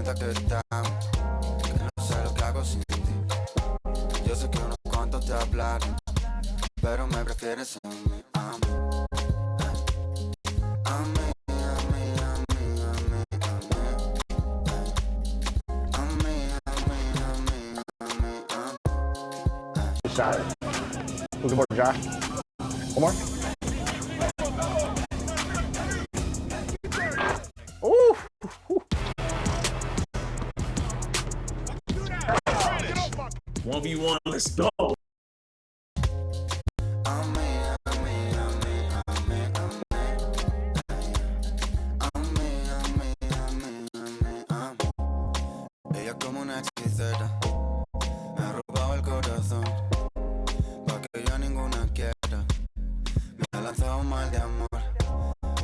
cuenta que estamos, que no sé lo que hago sin ti. Yo sé que unos cuantos te hablaron, pero me prefieres a mí, a mí. A mí, a mí, a mí, a mí, a mí. A mí, a mí, a mí, a mí, a mí. Shot. Looking for Josh. One more. Ooh. 1v1, let's go. Ella como una hechicera me ha robado el corazón, pa' que yo ninguna quiera. Me ha lanzado un mal de amor,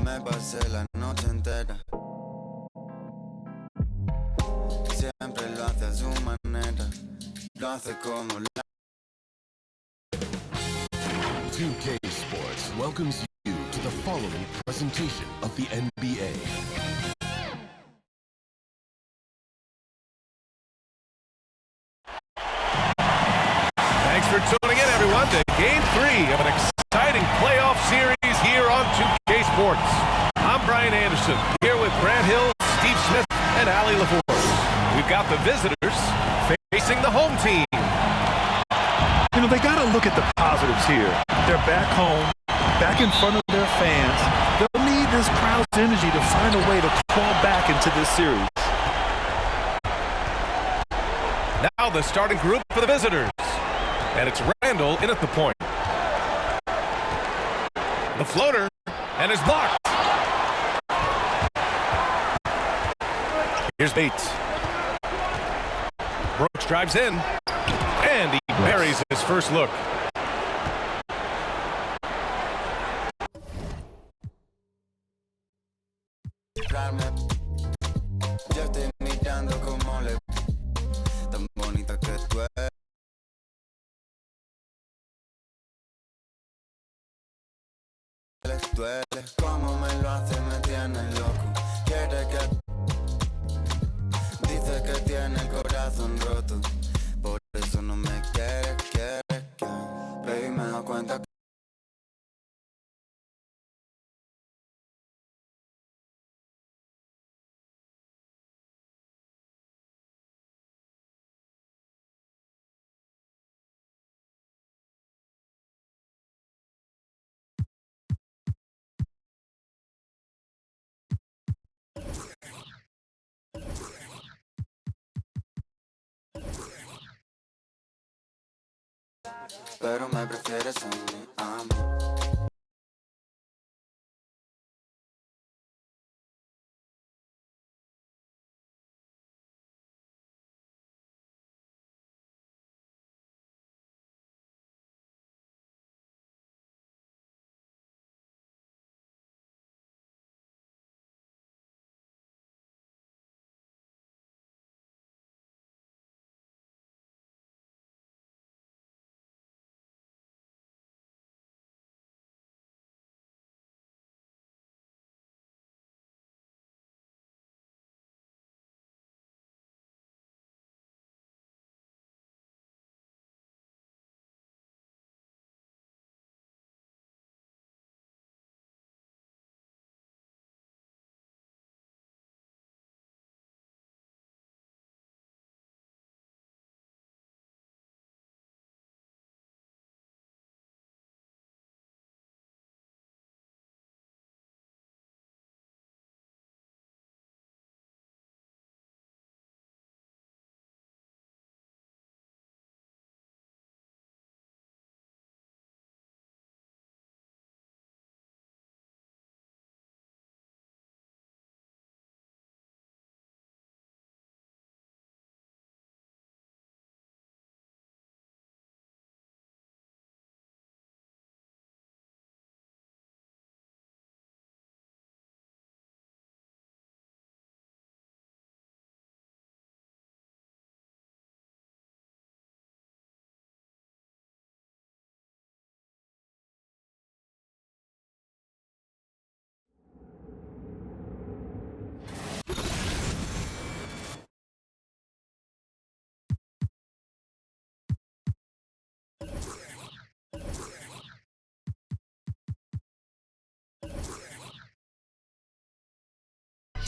me pasé la noche entera. Siempre lo hace a su manera, lo hace como la... 2K Sports welcomes you to the following presentation of the NBA. Thanks for tuning in, everyone, to Game 3 of an exciting playoff series here on 2K Sports. I'm Brian Anderson, here with Grant Hill, Steve Smith, and Ali LaForce. We've got the visitors facing the home team. You know, they got to look at the positives here. They're back home, back in front of their fans. They'll need this crowd's energy to find a way to claw back into this series. Now the starting group for the visitors. And it's Randall in at the point. The floater, and is blocked. Here's Bates. Brooks drives in, and he buries his first look. Yo estoy mirando como le... tan bonita que tú eres. Duele como me lo hace, me tiene loco. Quiere que... Dice que tiene el corazón roto, por eso no me quiere, baby, me da cuenta que... Pero me prefieres a mí, a mí.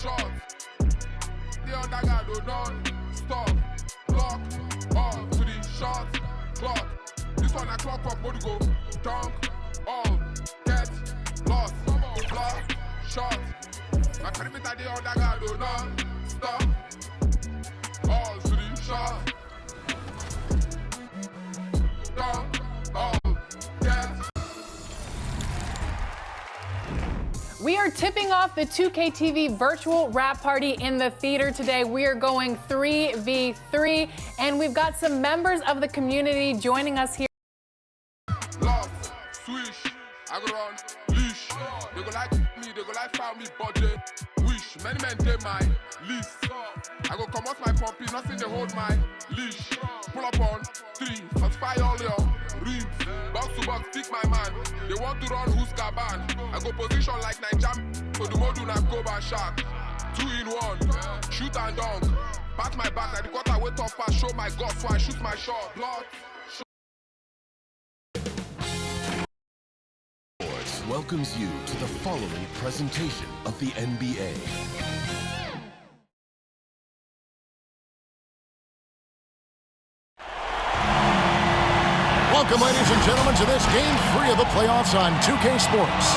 shot. The other guy do not stop. Block, all to the shot, clock. This one I clock up, body go, dunk, all, get, lost, block, shot. My perimeter, the other guy do not stop. All to the shot. Dunk, all, get. We are tipping off the 2K TV virtual rap party in the theater today. We are going 3v3, and we've got some members of the community joining us here. Lost, swish, I go run, leash. They go like me, they go like found me budget. Wish, many men take my list. I go come out my puppy, nothing they hold my leash. Pull up on 3, satisfy all your ribs. Box to box, stick my man. They want to run who's Gaban. I go position like Nigerian. So the module na go and shark. 2 in 1, shoot and dunk. Pat my back, like the quarter way tough pass, show my guts, so I shoot my shot. Blood. Sports welcomes you to the following presentation of the NBA. Welcome, ladies and gentlemen, to this Game 3 of the playoffs on 2K Sports.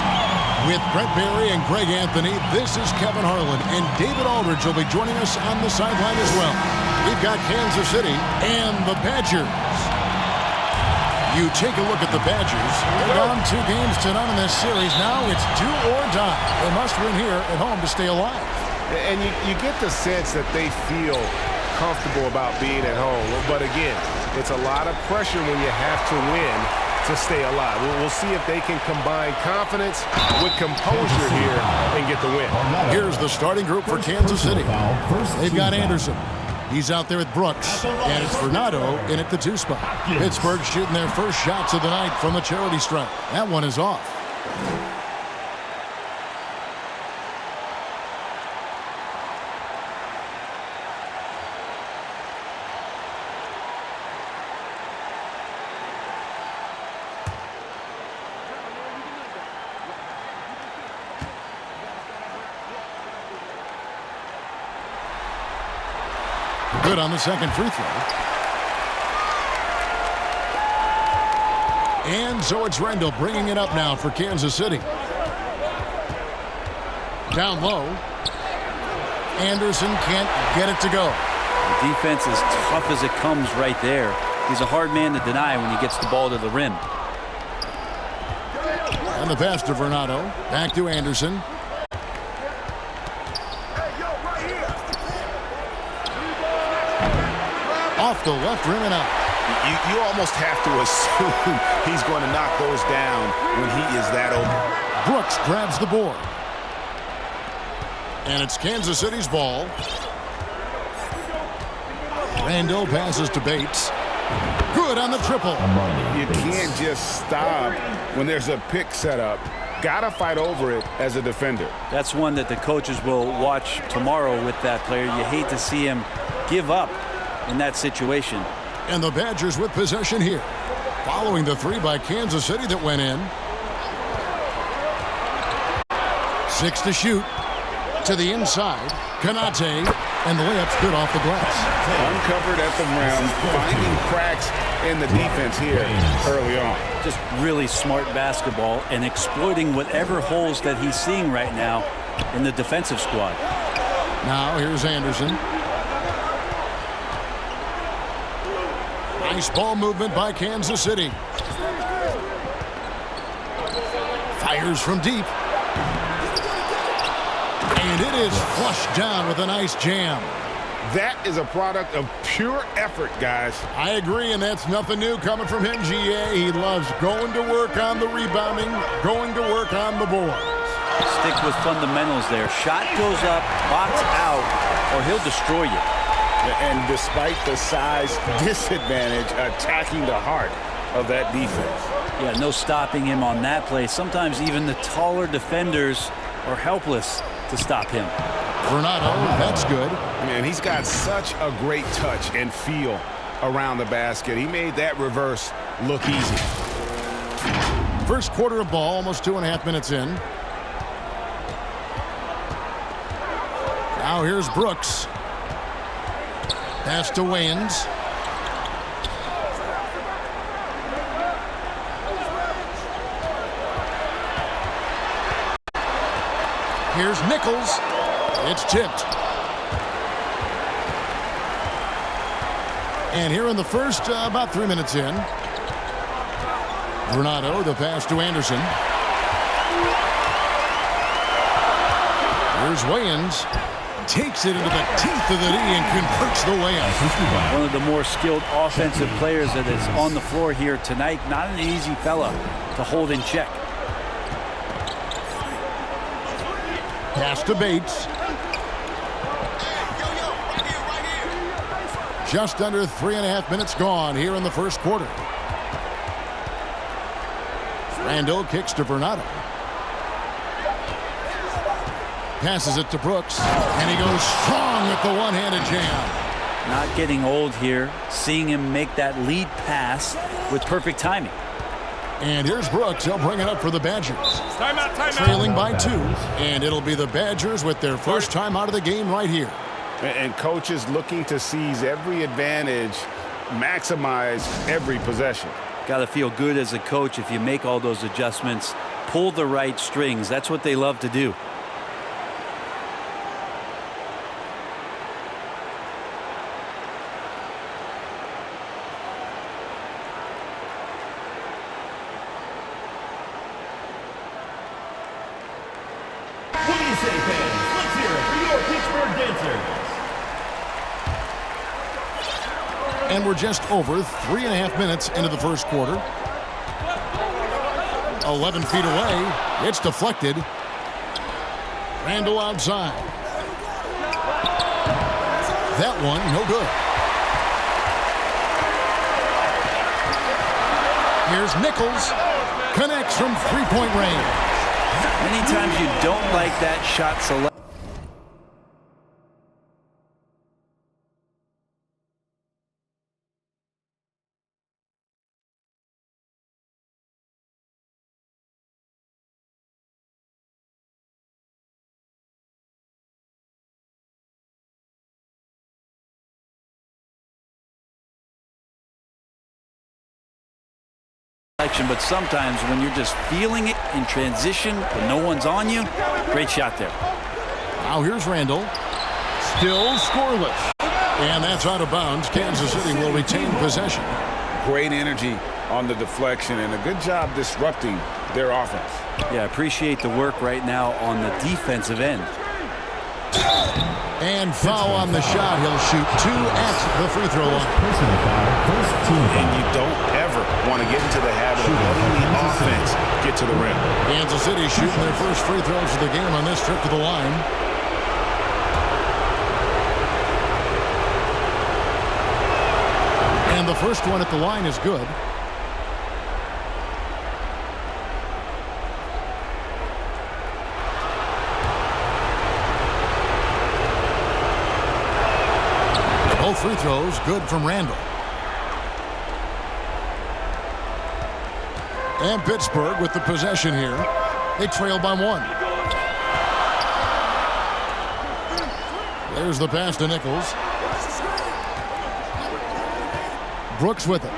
With Brent Barry and Greg Anthony, this is Kevin Harlan, and David Aldridge will be joining us on the sideline as well. We've got Kansas City and the Badgers. You take a look at the Badgers. They've gone 2 games to none in this series. Now it's do or die. They must win here at home to stay alive. And you get the sense that they feel comfortable about being at home. But again, it's a lot of pressure when you have to win to stay alive. We'll see if they can combine confidence with composure here and get the win. Here's the starting group for Kansas City. They've got Anderson. He's out there with Brooks. And it's Fernando in at the 2 spot. Pittsburgh shooting their first shots of the night from the charity stripe. That one is off. Good on the second free throw. And so it's Rendell bringing it up now for Kansas City. Down low. Anderson can't get it to go. The defense is tough as it comes right there. He's a hard man to deny when he gets the ball to the rim. And the pass to Fernando. Back to Anderson. Off the left rim and out. You almost have to assume he's going to knock those down when he is that open. Brooks grabs the board. And it's Kansas City's ball. Randall passes to Bates. Good on the triple. You can't just stop when there's a pick set up. Gotta fight over it as a defender. That's one that the coaches will watch tomorrow with that player. You hate to see him give up in that situation. And the Badgers with possession here. Following the 3 by Kansas City that went in. 6 to shoot. To the inside. Kanate. And the layup's good off the glass. Uncovered at the rim. Finding cracks in the defense here early on. Just really smart basketball and exploiting whatever holes that he's seeing right now in the defensive squad. Now here's Anderson. Nice ball movement by Kansas City. Fires from deep. And it is flushed down with a nice jam. That is a product of pure effort, guys. I agree, and that's nothing new coming from him, GA. He loves going to work on the rebounding, going to work on the boards. Stick with fundamentals there. Shot goes up, box out, or he'll destroy you. And despite the size disadvantage, attacking the heart of that defense. Yeah, no stopping him on that play. Sometimes even the taller defenders are helpless to stop him. Fernando, that's good. Man, he's got such a great touch and feel around the basket. He made that reverse look easy. First quarter of ball, almost 2.5 minutes in. Now here's Brooks. Pass to Wayans. Here's Nichols. It's tipped. And here in the first, about 3 minutes in, Renato, the pass to Anderson. Here's Wayans. Takes it into the teeth of the knee and converts the layup. One of the more skilled offensive players that is on the floor here tonight. Not an easy fella to hold in check. Pass to Bates. Just under 3.5 minutes gone here in the first quarter. Randall kicks to Bernardo. Passes it to Brooks, and he goes strong with the one-handed jam. Not getting old here. Seeing him make that lead pass with perfect timing. And here's Brooks. He'll bring it up for the Badgers. Timeout, timeout. Trailing by 2, and it'll be the Badgers with their first time out of the game right here. And coaches looking to seize every advantage, maximize every possession. Got to feel good as a coach if you make all those adjustments, pull the right strings. That's what they love to do. What do you say, fans? Let's hear it for your Pittsburgh dancers. And we're just over 3.5 minutes into the first quarter. 11 feet away. It's deflected. Randall outside. That one, no good. Here's Nichols. Connects from three-point range. Many times you don't like that shot select. But sometimes when you're just feeling it in transition, when no one's on you, great shot there. Now here's Randall. Still scoreless. And that's out of bounds. Kansas City will retain possession. Great energy on the deflection and a good job disrupting their offense. Yeah, appreciate the work right now on the defensive end. And foul on the shot. He'll shoot 2 at the free throw line. And you don't ever want to get into the habit of letting the offense get to the rim. Kansas City shooting their first free throws of the game on this trip to the line. And the first one at the line is good. Both free throws good from Randall. And Pittsburgh with the possession here. They trail by 1. There's the pass to Nichols. Brooks with it.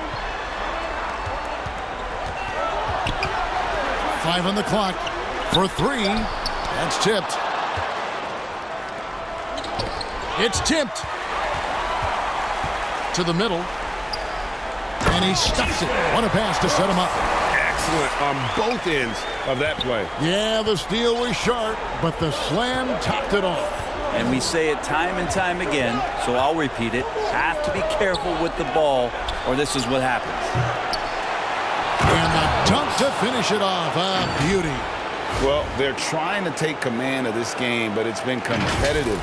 5 on the clock for 3. That's tipped. It's tipped. To the middle. And he stuffs it. What a pass to set him up. Excellent on both ends of that play. Yeah, the steal was sharp, but the slam topped it off. And we say it time and time again, so I'll repeat it. Have to be careful with the ball, or this is what happens. And the dunk to finish it off. A beauty. Well, they're trying to take command of this game, but it's been competitive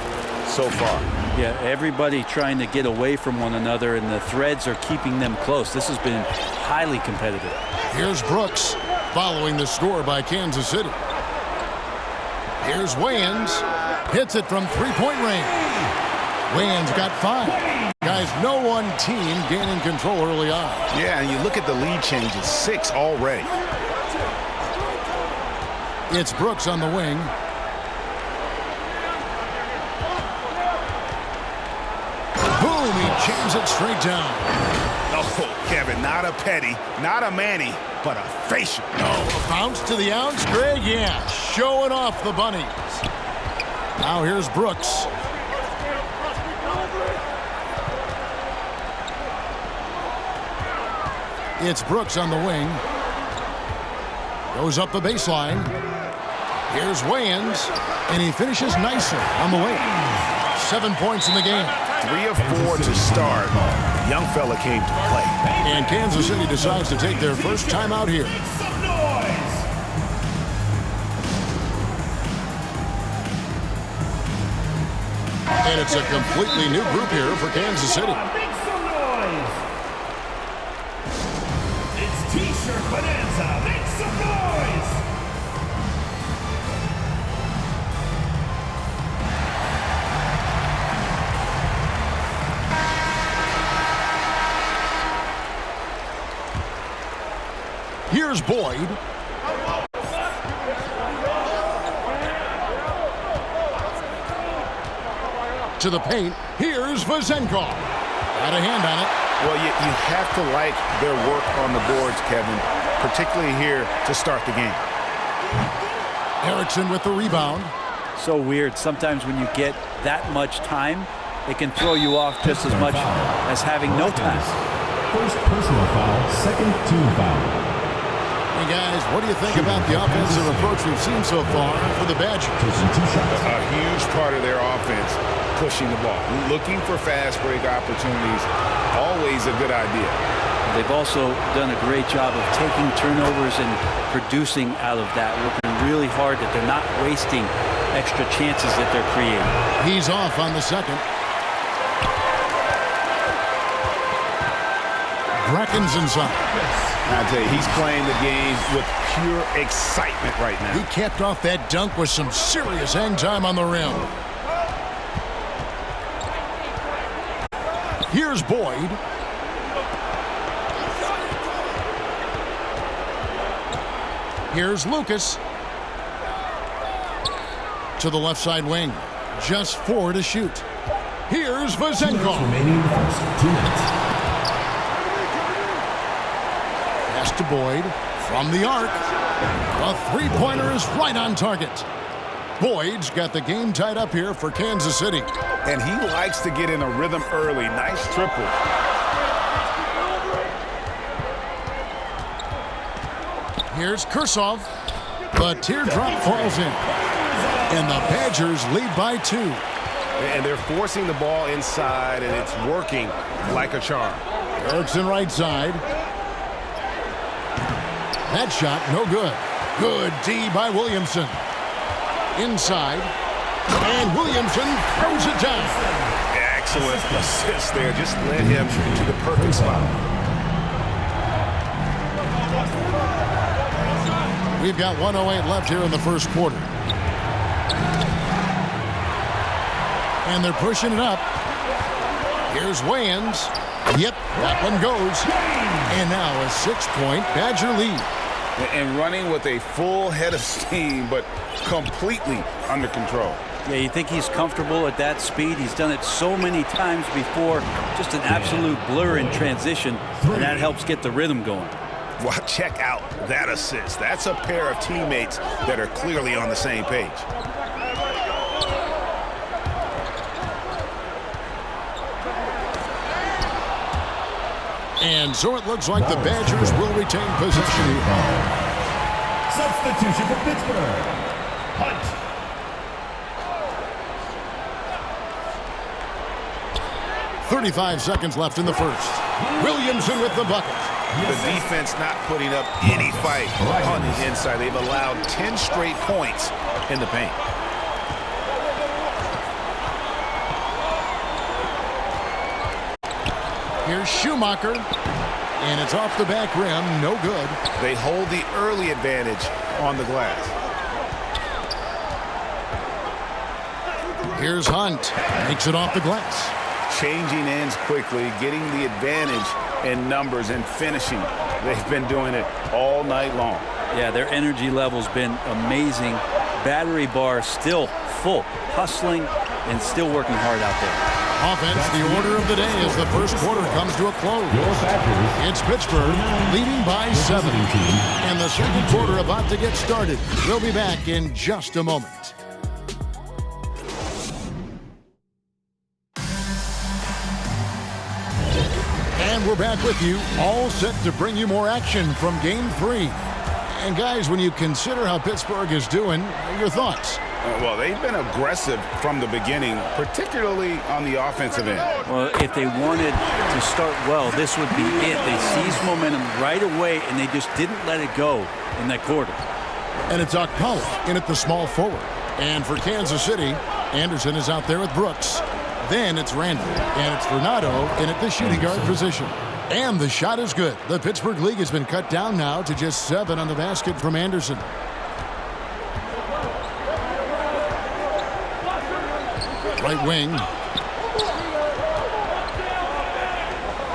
so far. Yeah, everybody trying to get away from one another, and the threads are keeping them close. This has been highly competitive. Here's Brooks following the score by Kansas City. Here's Wayans. Hits it from three-point range. Wayans got 5. Guys, no one team gaining control early on. Yeah, and you look at the lead changes, 6 already. It's Brooks on the wing. jams it straight down. Oh, Kevin, not a petty, not a Manny, but a facial. A bounce to the outs, Greg. Yeah, showing off the bunnies. Now here's Brooks. It's Brooks on the wing. Goes up the baseline. Here's Wayans, and he finishes nicely on the wing. 7 points in the game. 3 of 4 to start. Young fella came to play. And Kansas City decides to take their first time out here. And it's a completely new group here for Kansas City. Make some noise! It's T-shirt bonanza. Make some noise! Here's Boyd. To the paint. Here's Vazenko. Got a hand on it. Well, you have to like their work on the boards, Kevin, particularly here to start the game. Erickson with the rebound. So weird. Sometimes when you get that much time, it can throw you off just as much as having no time. First personal foul, second team foul. Hey, guys, what do you think about the offensive approach we've seen so far for the Badgers? A huge part of their offense, pushing the ball. Looking for fast break opportunities, always a good idea. They've also done a great job of taking turnovers and producing out of that, working really hard that they're not wasting extra chances that they're creating. He's off on the second. Bracken's inside. I tell you, he's playing the game with pure excitement right now. He capped off that dunk with some serious hang time on the rim. Here's Boyd. Here's Lucas. To the left side wing. Just 4 to shoot. Here's Vazenko. Remaining the first 2 minutes. Pass to Boyd from the arc. A three-pointer is right on target. Boyd's got the game tied up here for Kansas City. And he likes to get in a rhythm early. Nice triple. Here's Kursov. The teardrop falls in. And the Badgers lead by 2. And they're forcing the ball inside, and it's working like a charm. Erickson right side. That shot, no good. Good D by Williamson. Inside. And Williamson throws it down. Excellent assist there. Just led him to the perfect spot. We've got 1:08 left here in the first quarter. And they're pushing it up. Here's Wayans. Yep, that one goes. And now a 6-point Badger lead. And running with a full head of steam, but completely under control. Yeah, you think he's comfortable at that speed. He's done it so many times before. Just an absolute blur in transition, and that helps get the rhythm going. Well, check out that assist. That's a pair of teammates that are clearly on the same page. And so it looks like the Badgers will retain possession here. Substitution for Pittsburgh. Hunt. .35 seconds left in the first. Williamson with the bucket. The defense not putting up any fight on the inside. They've allowed 10 straight points in the paint. Here's Schumacher. And it's off the back rim. No good. They hold the early advantage on the glass. Here's Hunt. Makes it off the glass. Changing ends quickly, getting the advantage in numbers and finishing. They've been doing it all night long. Yeah, their energy level's been amazing. Battery bar still full, hustling and still working hard out there. Offense, the order of the day as the first quarter comes to a close. It's Pittsburgh leading by 7. And the second quarter about to get started. We'll be back in just a moment. And we're back with you, all set to bring you more action from Game 3. And guys, when you consider how Pittsburgh is doing, your thoughts? Well, they've been aggressive from the beginning, particularly on the offensive end. Well, if they wanted to start well, this would be it. They seized momentum right away, and they just didn't let it go in that quarter. And it's Okpala in at the small forward. And for Kansas City, Anderson is out there with Brooks. Then it's Randall, and it's Fernando in at the shooting guard position. And the shot is good. The Pittsburgh League has been cut down now to just 7 on the basket from Anderson. Right wing.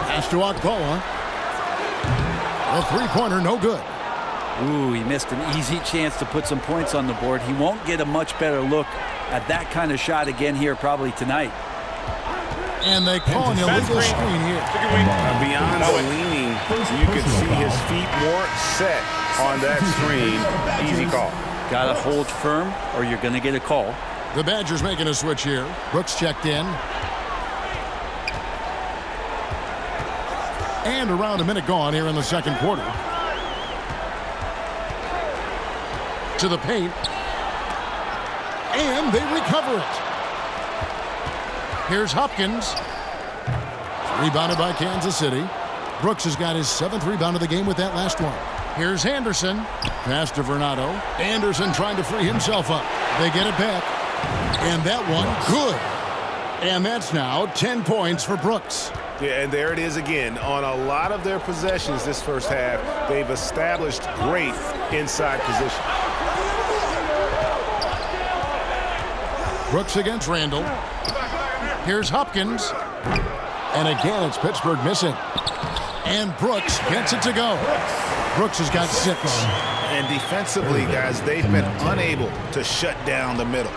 Pass to Okpala. A three-pointer, no good. Ooh, he missed an easy chance to put some points on the board. He won't get a much better look at that kind of shot again here probably tonight. And they call an illegal screen here. Beyond the leaning, you can see his feet more set on that screen. Easy call. Got to hold firm or you're going to get a call. The Badgers making a switch here. Brooks checked in. And around a minute gone here in the second quarter. To the paint. And they recover it. Here's Hopkins. Rebounded by Kansas City. Brooks has got his 7th rebound of the game with that last one. Here's Anderson. Pass to Fernando. Anderson trying to free himself up. They get it back. And that one, good. And that's now 10 points for Brooks. Yeah, and there it is again. On a lot of their possessions this first half, they've established great inside position. Brooks against Randall. Here's Hopkins. And again, it's Pittsburgh missing. And Brooks gets it to go. Brooks has got 6. And defensively, guys, they've been unable to shut down the middle.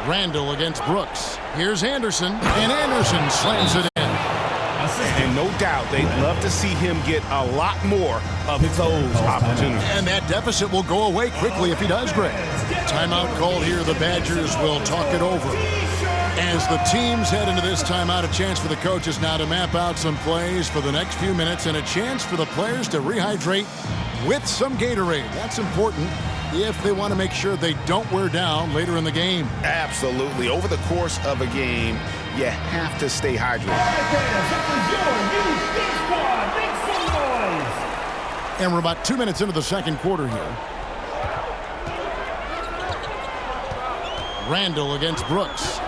Randall against Brooks. Here's Anderson. And Anderson slams it in. And no doubt they'd love to see him get a lot more of those opportunities. And that deficit will go away quickly if he does, Greg. Timeout called here. The Badgers will talk it over. As the teams head into this timeout, a chance for the coaches now to map out some plays for the next few minutes and a chance for the players to rehydrate with some Gatorade. That's important if they want to make sure they don't wear down later in the game. Absolutely. Over the course of a game, you have to stay hydrated. And we're about 2 minutes into the second quarter here. Randall against Brooks.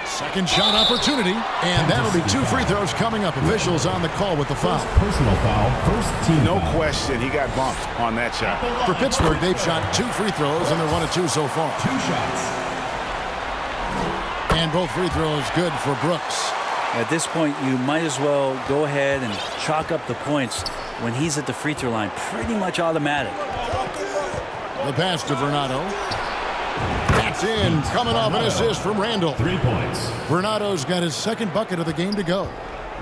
Second shot opportunity, and that'll be 2 free throws coming up. Officials on the call with the foul. Personal foul, first team. No question, he got bumped on that shot. For Pittsburgh, they've shot 2 free throws, and they're 1 of 2 so far. 2 shots. And both free throws good for Brooks. At this point, you might as well go ahead and chalk up the points when he's at the free throw line. Pretty much automatic. The pass to Fernando. That's in. Coming off an assist from Randall. 3 points. Fernando's got his 2nd bucket of the game to go.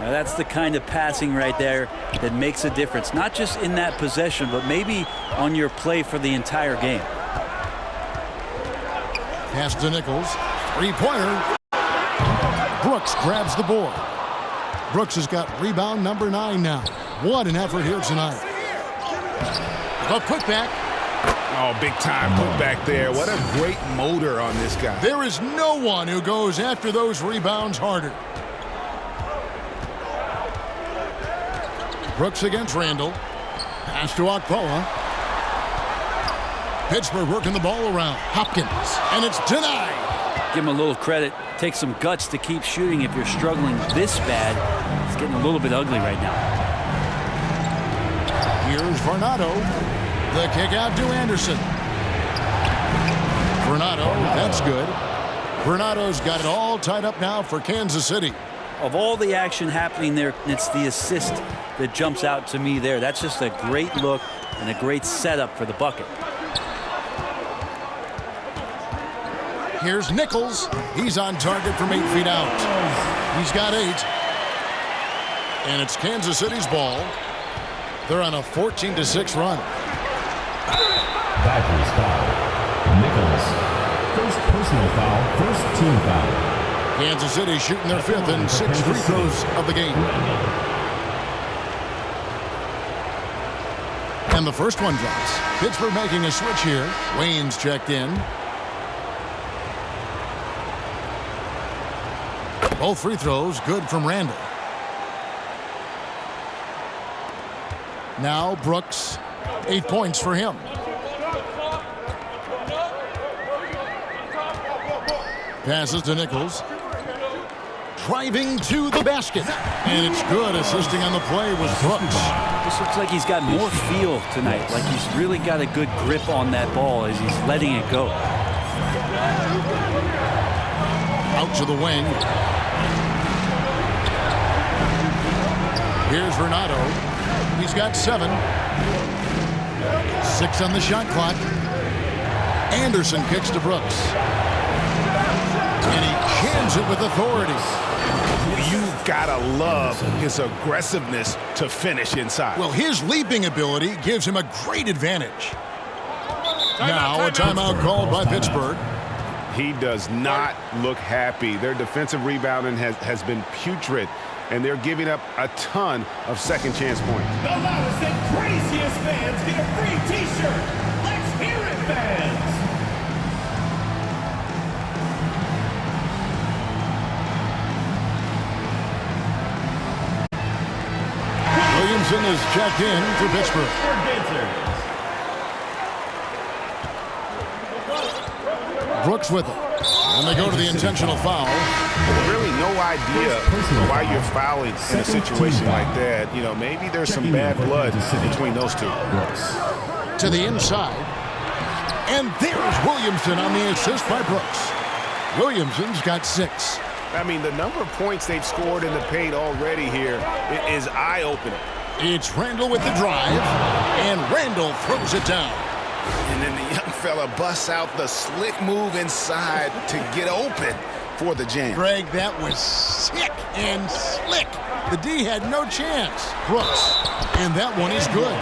Now that's the kind of passing right there that makes a difference. Not just in that possession, but maybe on your play for the entire game. Pass to Nichols. 3-pointer. Brooks grabs the board. Brooks has got rebound number 9 now. What an effort here tonight. The putback. Oh, big time putback there. What a great motor on this guy. There is no one who goes after those rebounds harder. Brooks against Randall. Pass to Okpala. Pittsburgh working the ball around. Hopkins. And it's denied. Give him a little credit. Take some guts to keep shooting if you're struggling this bad. It's getting a little bit ugly right now. Here's Fernando. The kick out to Anderson. Fernando, that's good. Fernando's got it all tied up now for Kansas City. of all the action happening there, it's the assist that jumps out to me there. That's just a great look and a great setup for the bucket. Here's Nichols. He's on target from 8 feet out. He's got 8. And it's Kansas City's ball. They're on a 14-6 run. Backers foul. Nichols. First personal foul, first team foul. Kansas City shooting their 5th and 6 free throws of the game. And the first one drops. Pittsburgh making a switch here. Wayne's checked in. Both free throws good from Randall. Now Brooks, 8 points for him. Passes to Nichols. Driving to the basket. And it's good. Assisting on the play was Brooks. This looks like he's got more feel tonight. Like he's really got a good grip on that ball as he's letting it go. Out to the wing. Here's Renato. He's got 7. 6 on the shot clock. Anderson kicks to Brooks. And he jams it with authority. You've got to love his aggressiveness to finish inside. Well, his leaping ability gives him a great advantage. Now a timeout called by Pittsburgh. He does not look happy. Their defensive rebounding has been putrid, and they're giving up a ton of second chance points. The loudest and craziest fans get a free t-shirt. Let's hear it, fans. Williamson is checked in for Pittsburgh. Brooks with it. And they go to the intentional foul. Really no idea why you're fouling in a situation like that. You know, maybe there's some bad blood between those two. To the inside. And there's Williamson on the assist by Brooks. Williamson's got 6. I mean, the number of points they've scored in the paint already here is eye-opening. It's Randall with the drive, and Randall throws it down. And then the young fella busts out the slick move inside to get open for the jam. Greg, that was sick and slick. The D had no chance. Brooks, and that one is good.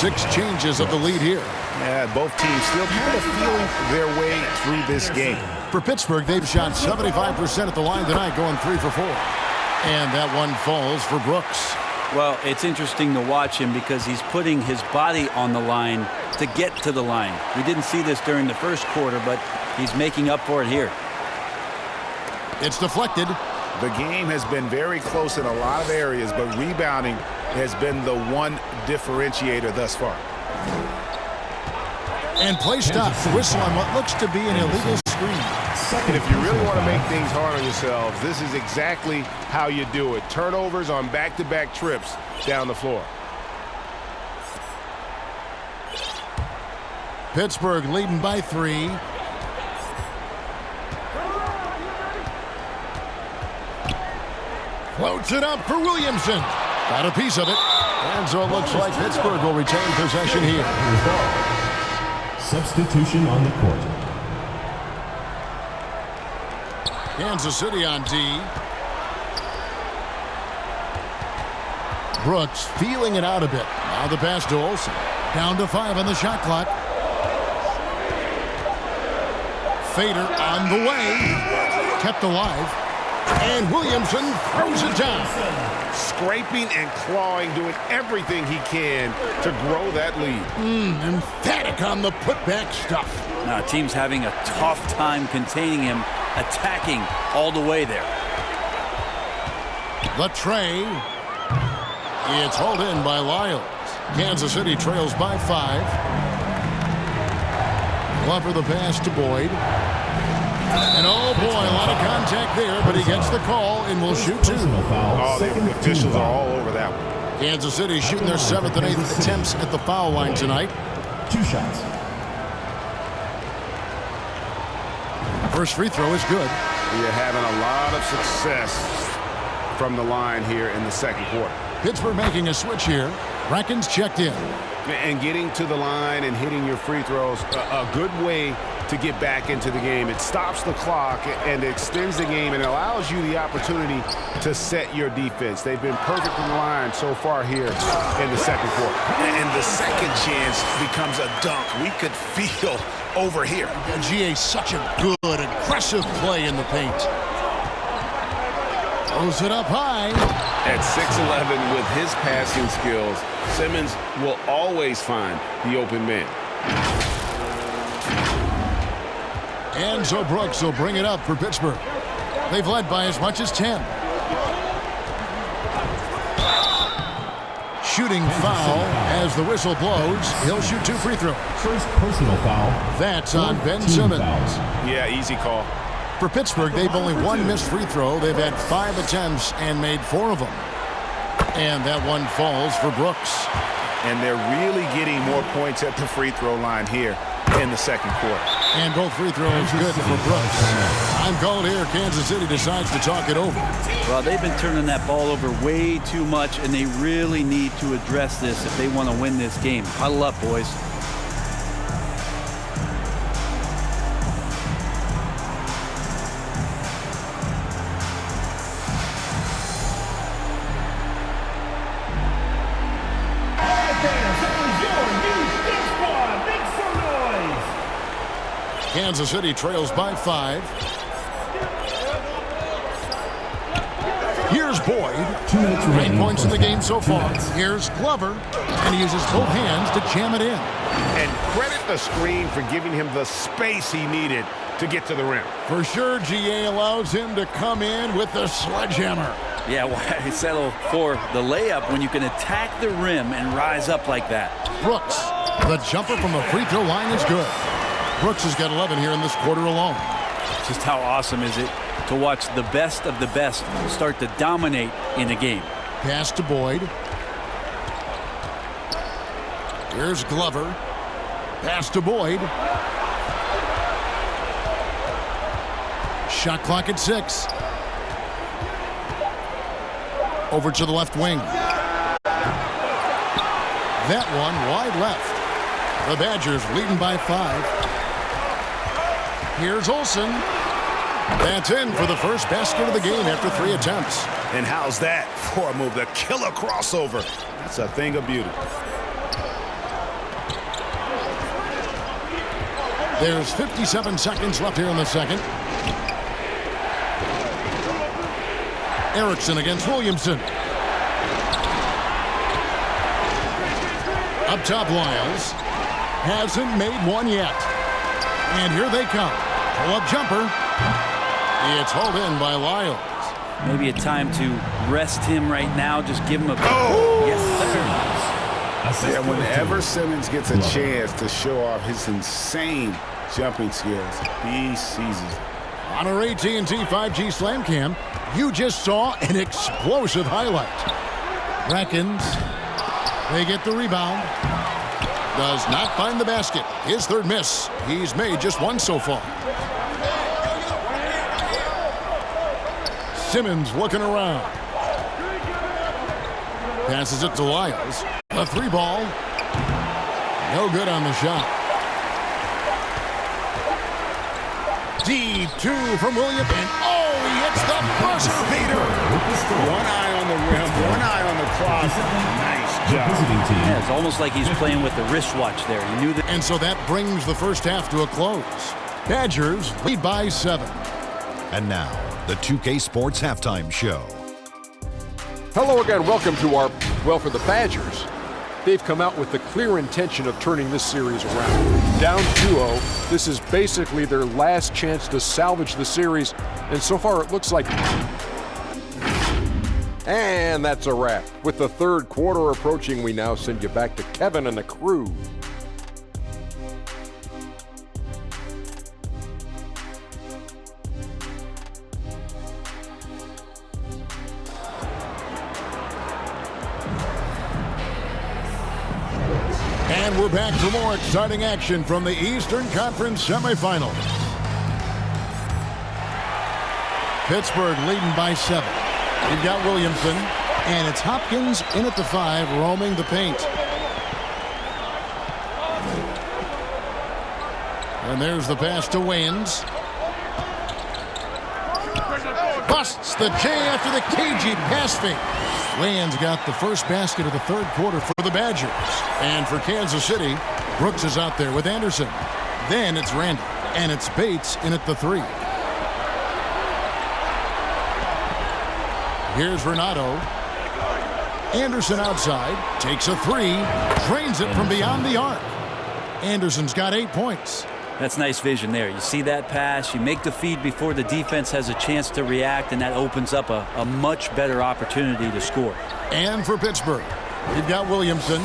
6 changes of the lead here. Yeah, both teams still kind of feeling their way through this game. For Pittsburgh, they've shot 75% at the line tonight, going 3 for 4. And that one falls for Brooks. Well, it's interesting to watch him because he's putting his body on the line to get to the line. We didn't see this during the first quarter, but he's making up for it here. It's deflected. The game has been very close in a lot of areas, but rebounding has been the one differentiator thus far. And play stops. Whistle on what looks to be an illegal screen. And if you really want to make things hard on yourselves, this is exactly how you do it. Turnovers on back-to-back trips down the floor. Pittsburgh leading by 3. Floats it up for Williamson. Got a piece of it. And so it looks like Pittsburgh will retain possession here. Substitution on the court. Kansas City on D. Brooks feeling it out a bit. Now the pass to Olsen. Down to 5 on the shot clock. Fader on the way. Kept alive. And Williamson throws it down. Scraping and clawing, doing everything he can to grow that lead. Emphatic on the putback stuff. Now, team's having a tough time containing him, attacking all the way there. The tray. It's hauled in by Lyles. Kansas City trails by 5. Glover the pass to Boyd. And oh boy, a lot of contact there, but he gets the call and will shoot 2. Oh, the officials are all over that one. Kansas City shooting their 7th and 8th attempts at the foul line tonight. 2 shots. First free throw is good. You're having a lot of success from the line here in the second quarter. Pittsburgh making a switch here. Rackins checked in. And getting to the line and hitting your free throws, a good way to get back into the game. It stops the clock and extends the game and allows you the opportunity to set your defense. They've been perfect from the line so far here in the second quarter. And the second chance becomes a dunk. We could feel over here. And GA, such a good, aggressive play in the paint. Throws it up high. At 6'11" with his passing skills, Simmons will always find the open man. Enzo Brooks will bring it up for Pittsburgh. They've led by as much as 10. Shooting foul as the whistle blows. He'll shoot 2 free throws. First personal foul. That's on Ben Simmons. Yeah, easy call. For Pittsburgh, they've only 1 missed free throw. They've had 5 attempts and made 4 of them. And that one falls for Brooks. And they're really getting more points at the free throw line here in the second quarter. And both free throws good for Brooks. I'm called here. Kansas City decides to talk it over. Well, they've been turning that ball over way too much, and they really need to address this if they want to win this game. Huddle up, boys. Kansas City trails by 5. Here's Boyd. 2 minutes remaining. 8 points in the game so far. Here's Glover, and he uses both hands to jam it in. And credit the screen for giving him the space he needed to get to the rim. For sure, GA allows him to come in with the sledgehammer. Yeah, why settle for the layup when you can attack the rim and rise up like that? Brooks, the jumper from the free throw line is good. Brooks has got 11 here in this quarter alone. Just how awesome is it to watch the best of the best start to dominate in a game? Pass to Boyd. Here's Glover. Pass to Boyd. Shot clock at 6. Over to the left wing. That one wide left. The Badgers leading by 5. Here's Olsen. That's in for the first basket of the game after 3 attempts. And how's that for a move? The killer crossover. That's a thing of beauty. There's 57 seconds left here in the second. Erickson against Williamson. Up top, Lyles. Hasn't made one yet. And here they come. Pull-up jumper. It's hauled in by Lyles. Maybe a time to rest him right now. Just give him a... Oh! Yes, sir. Yeah, whenever Simmons gets a chance to show off his insane jumping skills, he seizes it. On our AT&T 5G Slam Cam, you just saw an explosive highlight. Rackins, they get the rebound. Does not find the basket. His 3rd miss. He's made just 1 so far. Simmons looking around. Passes it to Lyles. A 3 ball. No good on the shot. Deep 2 from William. And oh, he hits the buzzer beater. 1 eye on the rim, 1 eye on the clock. Nice job. Yeah, it's almost like he's playing with the wristwatch there. He knew that. And so that brings the first half to a close. Badgers lead by 7. And now, the 2K Sports Halftime Show. Hello again. Welcome to our, well, for the Badgers, they've come out with the clear intention of turning this series around. Down 2-0, this is basically their last chance to salvage the series, and so far it looks like... And that's a wrap. With the 3rd quarter approaching, we now send you back to Kevin and the crew. And we're back for more exciting action from the Eastern Conference Semifinals. Pittsburgh leading by 7. You've got Williamson, and it's Hopkins in at the 5, roaming the paint. And there's the pass to Wayans. Busts the J after the cagey pass fake. Wayans got the first basket of the third quarter for the Badgers. And for Kansas City, Brooks is out there with Anderson. Then it's Randall, and it's Bates in at the 3. Here's Renato. Anderson outside, takes a 3, drains it from beyond the arc. Anderson's got 8 points. That's nice vision there. You see that pass, you make the feed before the defense has a chance to react, and that opens up a much better opportunity to score. And for Pittsburgh, you've got Williamson,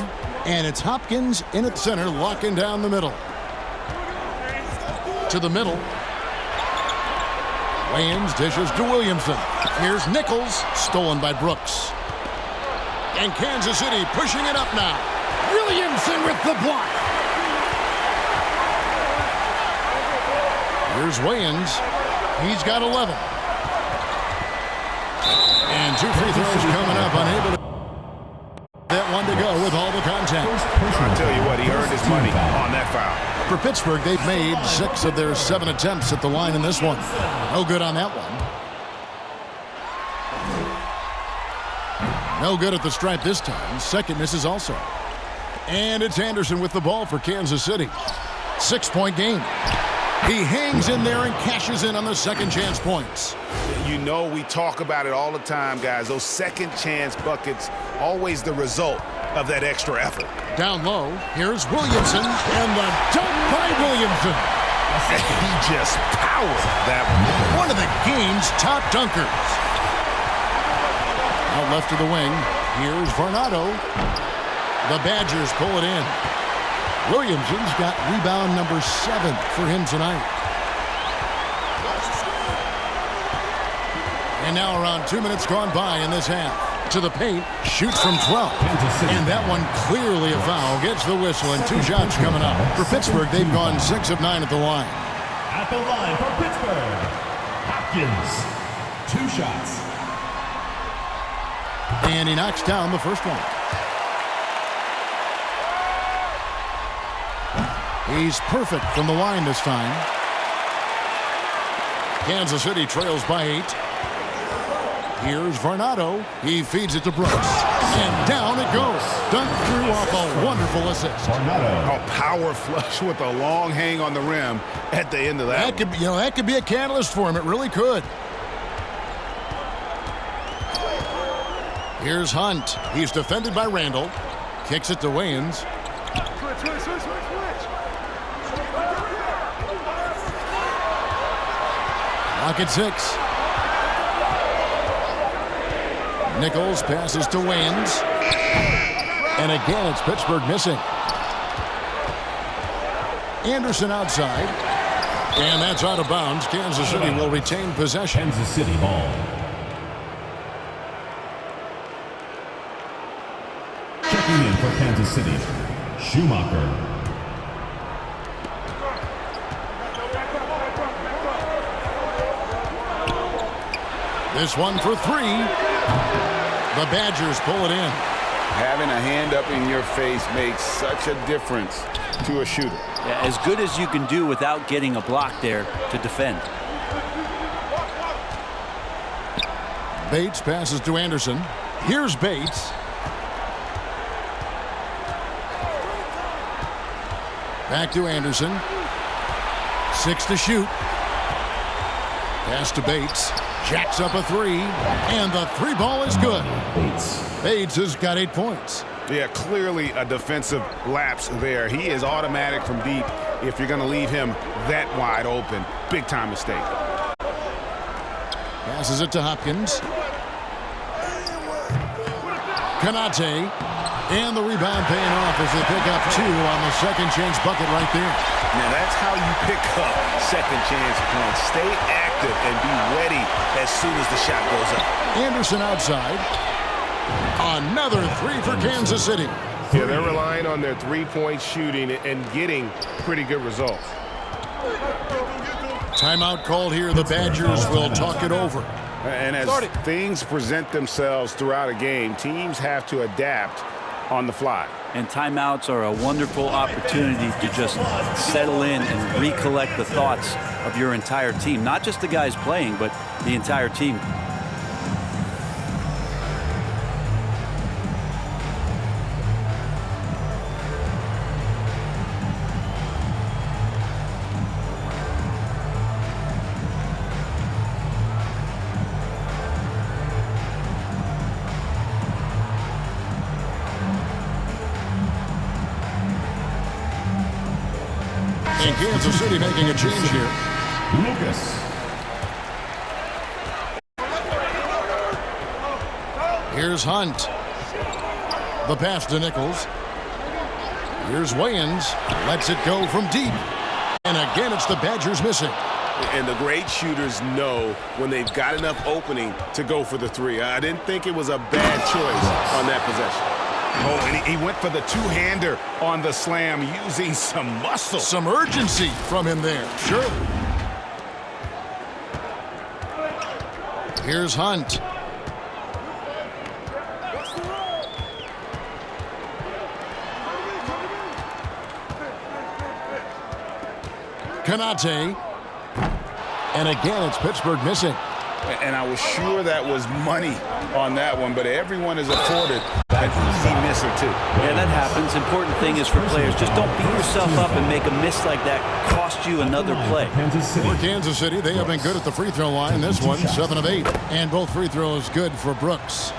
and it's Hopkins in at center, locking down the middle. To the middle. Wayans dishes to Williamson. Here's Nichols, stolen by Brooks. And Kansas City pushing it up now. Williamson with the block. Here's Wayans. He's got 11. And 2 free throws coming up, unable to that one to go with all the contact. I'll tell you what, he earned his money on that foul. For Pittsburgh, they've made 6 of their 7 attempts at the line in this one. No good on that one. No good at the stripe this time. Second misses also. And it's Anderson with the ball for Kansas City. 6-point game. He hangs in there and cashes in on the second chance points. You know, we talk about it all the time, guys. Those second chance buckets, always the result of that extra effort. Down low, here's Williamson, and the dunk by Williamson. He just powered that one. One of the game's top dunkers. Out left to the wing, here's Varnado. The Badgers pull it in. Williamson's got rebound number 7 for him tonight. And now around 2 minutes gone by in this half. To the paint, shoots from 12. And that one clearly a foul. Gets the whistle, and 2 shots coming up. For Pittsburgh, they've gone 6 of 9 at the line. At the line for Pittsburgh, Hopkins, 2 shots. And he knocks down the first one. He's perfect from the line this time. Kansas City trails by 8. Here's Varnado. He feeds it to Brooks. And down it goes. Dunked through off a wonderful assist. A power flush with a long hang on the rim at the end of that. That could be a catalyst for him. It really could. Here's Hunt. He's defended by Randall. Kicks it to Wayans. Lock at 6. Nichols passes to Wayans. And again, it's Pittsburgh missing. Anderson outside. And that's out of bounds. Kansas City will retain possession. Kansas City ball. Checking in for Kansas City, Schumacher. This one for 3. The Badgers pull it in. Having a hand up in your face makes such a difference to a shooter. Yeah, as good as you can do without getting a block there to defend. Bates passes to Anderson. Here's Bates. Back to Anderson. 6 to shoot. Pass to Bates. Jacks up a 3, and the 3 ball is good. Bates has got 8 points. Yeah, clearly a defensive lapse there. He is automatic from deep if you're going to leave him that wide open. Big time mistake. Passes it to Hopkins. Kanate, and the rebound paying off as they pick up 2 on the second chance bucket right there. Now that's how you pick up second chance points. Stay active and be ready as soon as the shot goes up. Anderson outside. Another 3 for Kansas City. Yeah, they're relying on their three-point shooting and getting pretty good results. Timeout called here. The Badgers will talk it over. And as things present themselves throughout a game, teams have to adapt on the fly. And timeouts are a wonderful opportunity to just settle in and recollect the thoughts of your entire team. Not just the guys playing, but the entire team. And Kansas City making a change here. Lucas. Here's Hunt. The pass to Nichols. Here's Wayans. Lets it go from deep. And again, it's the Badgers missing. And the great shooters know when they've got enough opening to go for the three. I didn't think it was a bad choice on that possession. Oh, and he went for the two-hander on the slam using some muscle. Some urgency from him there. Sure. Here's Hunt. Kanate. And again, it's Pittsburgh missing. And I was sure that was money on that one, but everyone is afforded an easy miss or two. Yeah, that happens. Important thing is for players, just don't beat yourself up and make a miss like that cost you another play. For Kansas City, they have been good at the free throw line. This one, 7 of 8. And both free throws good for Brooks.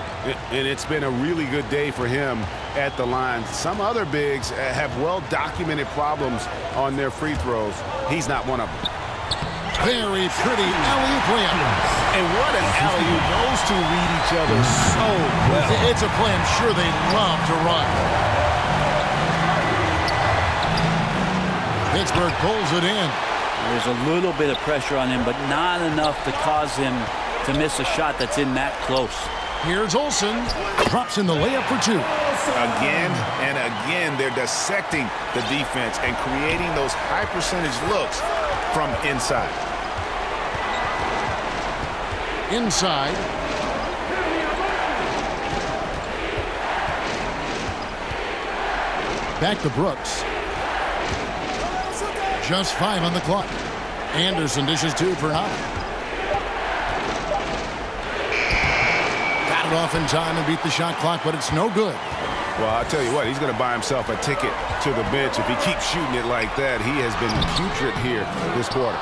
And it's been a really good day for him at the line. Some other bigs have well-documented problems on their free throws. He's not one of them. Very pretty alley-oop layup. And what an alley-oop. Those two read each other so well. It's a play I'm sure they love to run. Pittsburgh pulls it in. There's a little bit of pressure on him, but not enough to cause him to miss a shot that's in that close. Here's Olsen. Drops in the layup for 2. Again and again, they're dissecting the defense and creating those high-percentage looks from inside. Inside. Back to Brooks. Just 5 on the clock. Anderson dishes 2 for 9. Got it off in time and beat the shot clock, but it's no good. Well, I'll tell you what, he's going to buy himself a ticket to the bench. If he keeps shooting it like that, he has been putrid here this quarter.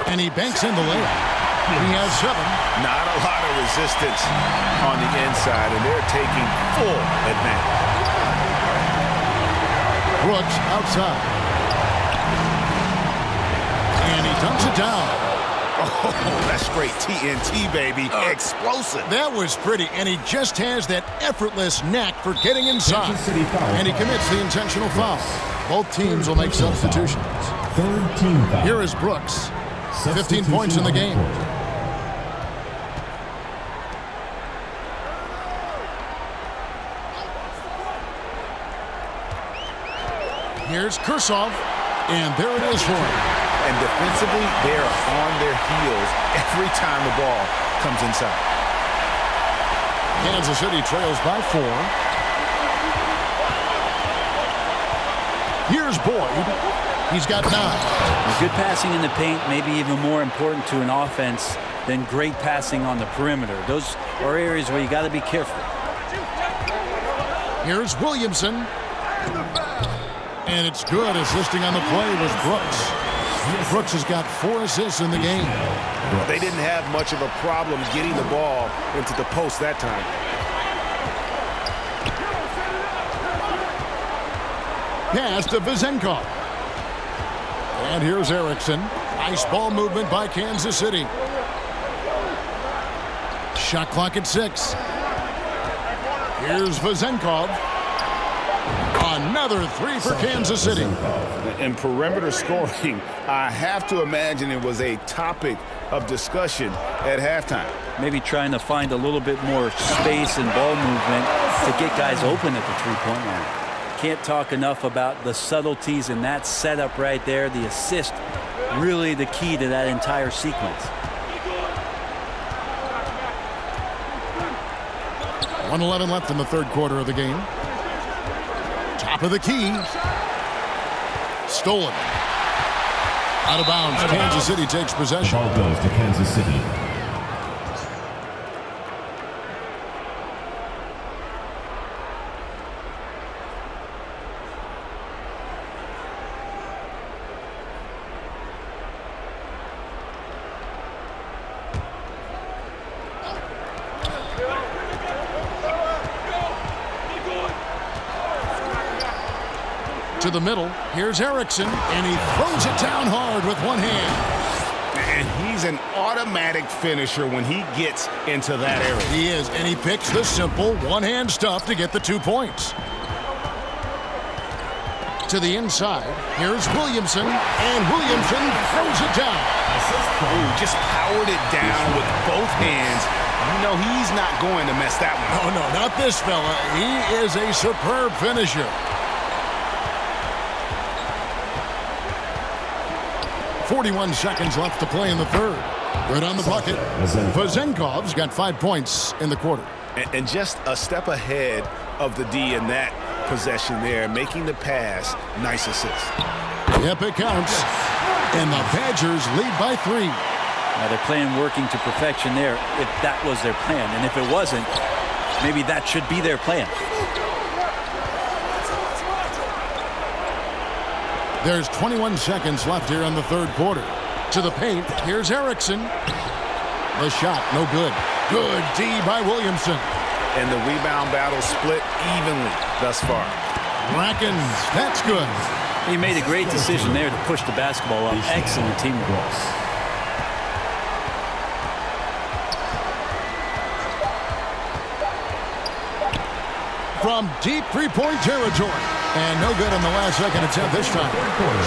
And he banks in the layup. He has 7. Not a lot of resistance on the inside, and they're taking full advantage. Brooks outside. And he dumps it down. Oh, that's straight TNT, baby. Explosive. That was pretty, and he just has that effortless knack for getting inside. And he commits the intentional foul. Both teams will make substitutions. Third team foul. Here is Brooks. 15 points in the game. Here's Kursov, and there it is for him. And defensively, they are on their heels every time the ball comes inside. Kansas City trails by 4. Here's Boyd. He's got 9. Good passing in the paint, maybe even more important to an offense than great passing on the perimeter. Those are areas where you got to be careful. Here's Williamson. And it's good. Assisting on the play was Brooks. Brooks has got 4 assists in the game. They didn't have much of a problem getting the ball into the post that time. Pass to Vizenkov. And here's Erickson. Nice ball movement by Kansas City. Shot clock at 6. Here's Vizenkov. Another 3 for Kansas City. In perimeter scoring, I have to imagine it was a topic of discussion at halftime. Maybe trying to find a little bit more space and ball movement to get guys open at the three-point line. Can't talk enough about the subtleties in that setup right there. The assist, really the key to that entire sequence. 1:11 left in the third quarter of the game. Top of the key. Stolen. Out of bounds. Kansas City takes possession. The ball goes to Kansas City. To the middle. Here's Erickson, and he throws it down hard with one hand. And he's an automatic finisher when he gets into that area. He is, and he picks the simple one-hand stuff to get the 2 points. To the inside. Here's Williamson, and Williamson throws it down. Ooh, just powered it down with both hands. You know he's not going to mess that one up. Oh, no, not this fella. He is a superb finisher. 41 seconds left to play in the third. Good on the bucket. Vazenkov's got 5 points in the quarter. And just a step ahead of the D in that possession there, making the pass. Nice assist. Yep, it counts. And the Badgers lead by 3. Now they're playing working to perfection there if that was their plan. And if it wasn't, maybe that should be their plan. There's 21 seconds left here in the third quarter. To the paint, here's Erickson. The shot, no good. Good D by Williamson. And the rebound battle split evenly thus far. Rackens, that's good. He made a great decision there to push the basketball up. Excellent teamwork. From deep three-point territory. And no good in the last second attempt this time.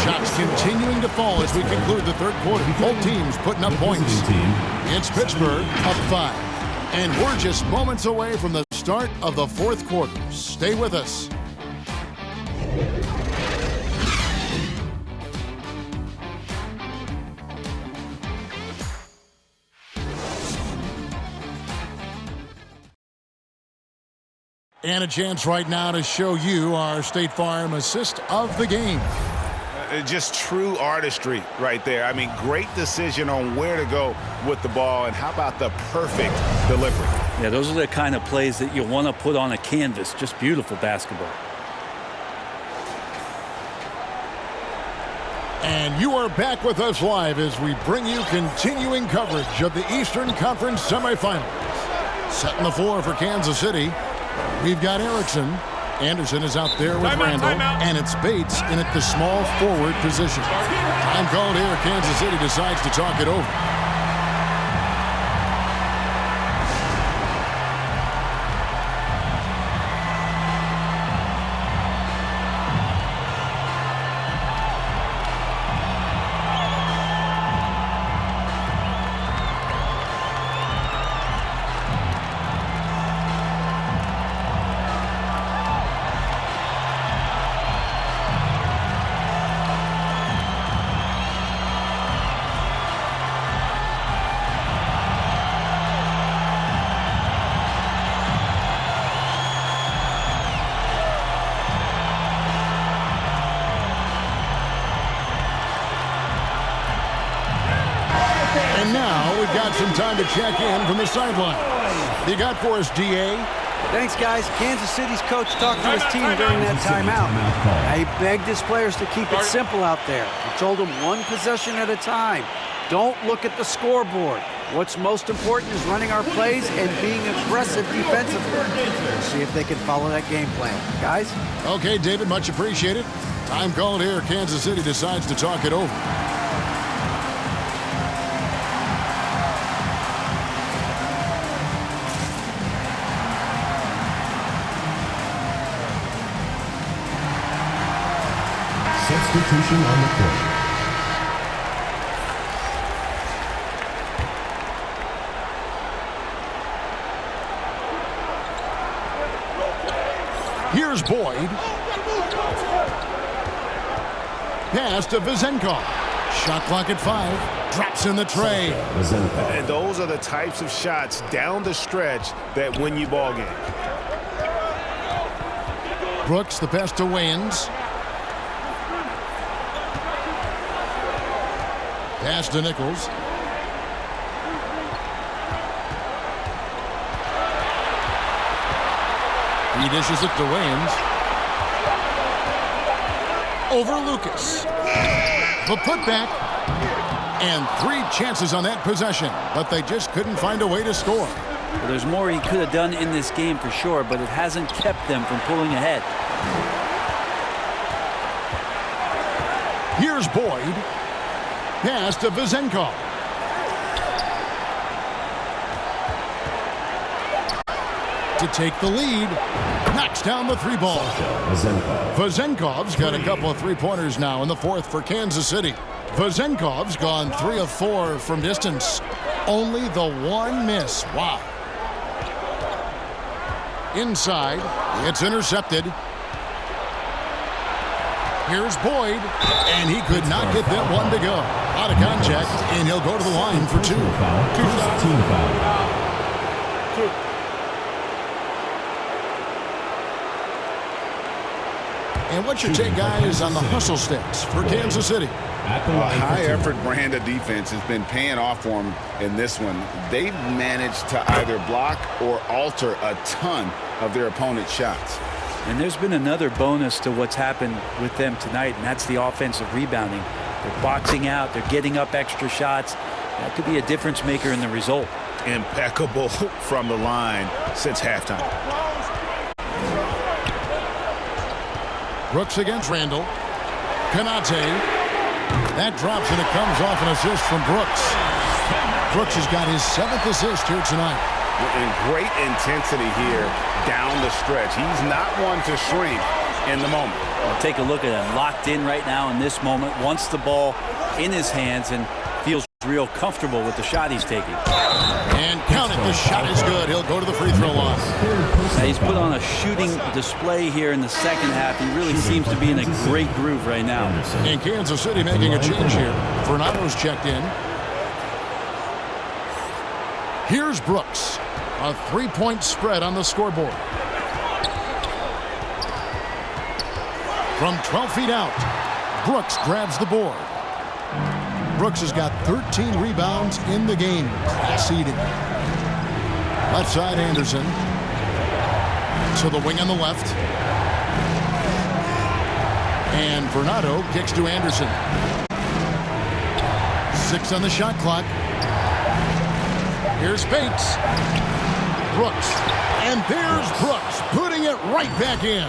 Shots continuing to fall as we conclude the third quarter. Both teams putting up points. It's Pittsburgh up 5. And we're just moments away from the start of the fourth quarter. Stay with us. And a chance right now to show you our State Farm assist of the game. Just true artistry right there. I mean, great decision on where to go with the ball, and how about the perfect delivery? Yeah, those are the kind of plays that you want to put on a canvas. Just beautiful basketball. And you are back with us live as we bring you continuing coverage of the Eastern Conference Semifinals. Setting the floor for Kansas City. We've got Erickson. Anderson is out there with Randall. And it's Bates in at the small forward position. Time called here. Kansas City decides to talk it over. And now we've got some time to check in from the sideline. You got for us, DA? Thanks, guys. Kansas City's coach talked to his team during that timeout. He begged his players to keep it simple out there. He told them one possession at a time. Don't look at the scoreboard. What's most important is running our plays and being aggressive defensively. See if they can follow that game plan. Guys? Okay, David, much appreciated. Time called here. Kansas City decides to talk it over. Substitution on the court. Here's Boyd. Pass to Vazenkov. Shot clock at 5. Drops in the tray. And those are the types of shots down the stretch that win you ball games. Brooks, the pass to Wayans. Pass to Nichols. He dishes it to Wayans. Over Lucas. The putback. And 3 chances on that possession, but they just couldn't find a way to score. Well, there's more he could have done in this game for sure, but it hasn't kept them from pulling ahead. Here's Boyd. Pass to Vezenkov. To take the lead. Knocks down the 3 ball. Vezenkov's got a couple of 3-pointers now in the 4th for Kansas City. Vezenkov's gone 3 of 4 from distance. Only the 1 miss. Wow. Inside. It's intercepted. Here's Boyd. And he could not get that one to go. Out of contact, and he'll go to the line for 2. Team foul. And what's your take, guys, on the hustle stats for Kansas City? A high-effort brand of defense has been paying off for them in this one. They've managed to either block or alter a ton of their opponent's shots. And there's been another bonus to what's happened with them tonight, and that's the offensive rebounding. They're boxing out. They're getting up extra shots. That could be a difference maker in the result. Impeccable from the line since halftime. Brooks against Randall. Konate. That drops and it comes off an assist from Brooks. Brooks has got his 7th assist here tonight. And great intensity here down the stretch. He's not one to shrink in the moment. Well, take a look at him. Locked in right now in this moment. Wants the ball in his hands and feels real comfortable with the shot he's taking. And count it. The shot is good. He'll go to the free throw line. Now he's put on a shooting display here in the second half. He really seems to be in a great groove right now. And Kansas City making a change here. Fernando's checked in. Here's Brooks. A 3-point spread on the scoreboard. From 12 feet out, Brooks grabs the board. Brooks has got 13 rebounds in the game. Class eating. Left side, Anderson. To the wing on the left. And Fernando kicks to Anderson. 6 on the shot clock. Here's Bates. Brooks. And there's Brooks putting it right back in.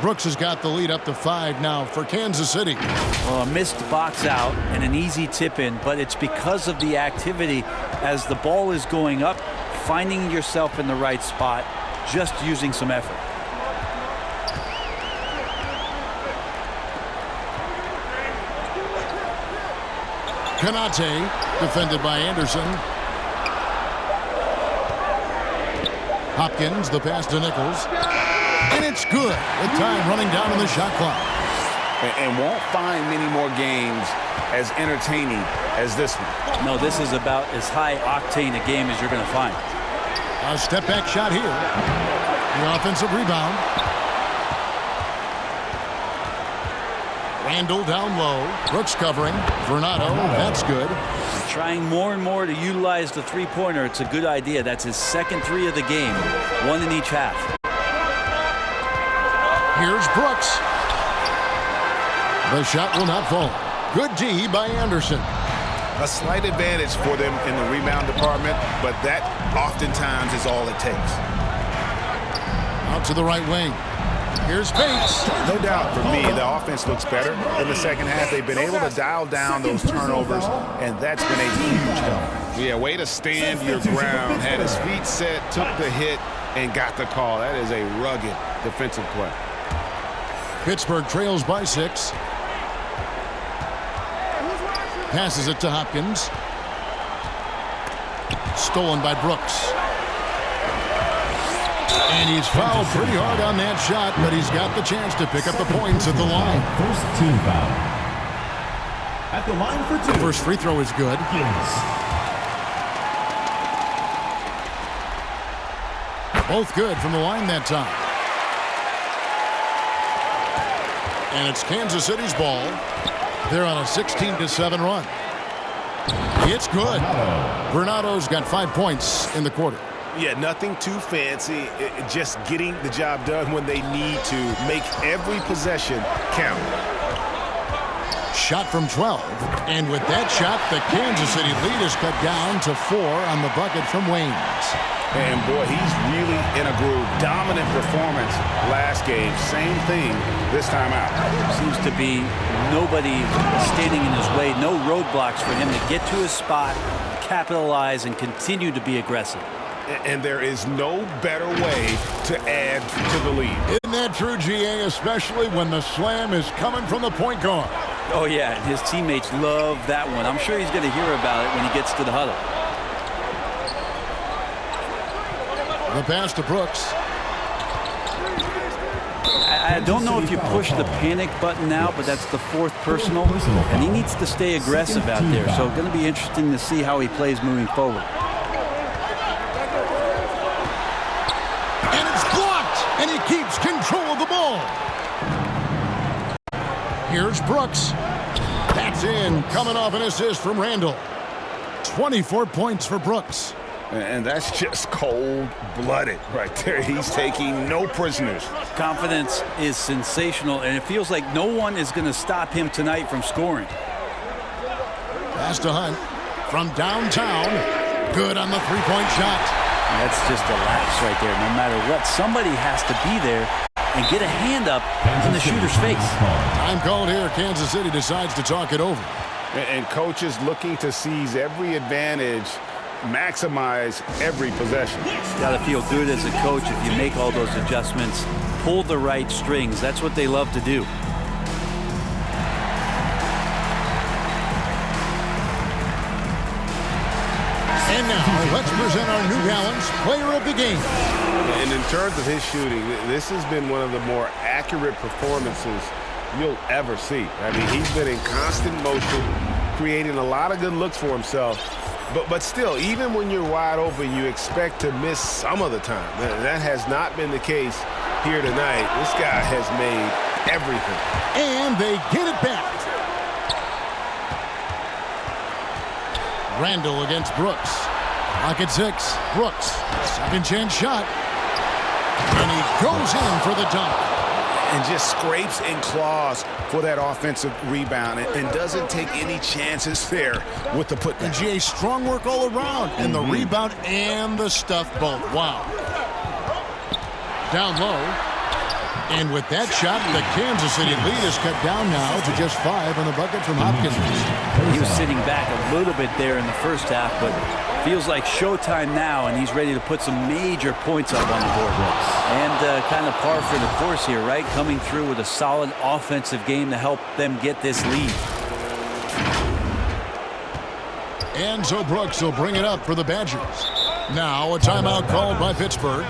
Brooks has got the lead up to 5 now for Kansas City. Well, a missed box out and an easy tip in, but it's because of the activity as the ball is going up, finding yourself in the right spot, just using some effort. Konate, defended by Anderson. Hopkins, the pass to Nichols. And it's good. With time running down on the shot clock. And won't find many more games as entertaining as this one. No, this is about as high octane a game as you're going to find. A step back shot here. The offensive rebound. Randall down low. Brooks covering. Fernando, that's good. Trying more and more to utilize the three-pointer. It's a good idea. That's his second 3 of the game. 1 in each half. Here's Brooks. The shot will not fall. Good D by Anderson. A slight advantage for them in the rebound department, but that oftentimes is all it takes. Out to the right wing. Here's Bates. No doubt for me, the offense looks better in the second half. They've been able to dial down those turnovers, and that's been a huge help. Yeah, way to stand your ground. Had his feet set, took the hit, and got the call. That is a rugged defensive play. Pittsburgh trails by 6. Passes it to Hopkins. Stolen by Brooks. And he's fouled pretty hard on that shot, but he's got the chance to pick up the points at the line. First team foul. At the line for 2. The first free throw is good. Both good from the line that time. And it's Kansas City's ball. They're on a 16-7 run. It's good. Bernado's got 5 points in the quarter. Yeah, nothing too fancy. Just getting the job done when they need to. Make every possession count. Shot from 12. And with that shot, the Kansas City lead is cut down to 4 on the bucket from Waynes. And boy, he's really in a groove. Dominant performance last game. Same thing this time out. Seems to be nobody standing in his way. No roadblocks for him to get to his spot, capitalize, and continue to be aggressive. And there is no better way to add to the lead. Isn't that true, GA, especially when the slam is coming from the point guard? Oh, yeah, and his teammates love that one. I'm sure he's going to hear about it when he gets to the huddle. The pass to Brooks. I don't know if you push the panic button now, but that's the 4th personal, and he needs to stay aggressive out there. So it's going to be interesting to see how he plays moving forward. And it's blocked, and he keeps control of the ball. Here's Brooks. That's in, coming off an assist from Randall. 24 points for Brooks. And that's just cold-blooded right there. He's taking no prisoners. Confidence is sensational, and it feels like no one is going to stop him tonight from scoring. Pass to Hunt from downtown. Good on the three-point shot. That's just a lapse right there. No matter what, somebody has to be there and get a hand up in the shooter's face. Time called here. Kansas City decides to talk it over. And coaches looking to seize every advantage, maximize every possession. Got to feel good as a coach if you make all those adjustments, pull the right strings. That's what they love to do. And now, let's present our New Balance Player of the Game. And in terms of his shooting, this has been one of the more accurate performances you'll ever see. I mean, he's been in constant motion, creating a lot of good looks for himself. But still, even when you're wide open, you expect to miss some of the time. That has not been the case here tonight. This guy has made everything. And they get it back. Randall against Brooks. Clock at 6. Brooks, second chance shot. And he goes in for the dunk. And just scrapes and claws for that offensive rebound and doesn't take any chances there with the putback. And GA, strong work all around. And the rebound and the stuff both. Wow. Down low. And with that shot, the Kansas City lead is cut down now to just 5 on the bucket from Hopkins. He was sitting back a little bit there in the first half, but feels like showtime now, and he's ready to put some major points up on the board. And kind of par for the course here, right? Coming through with a solid offensive game to help them get this lead. And so Brooks will bring it up for the Badgers. Now a timeout called by Pittsburgh.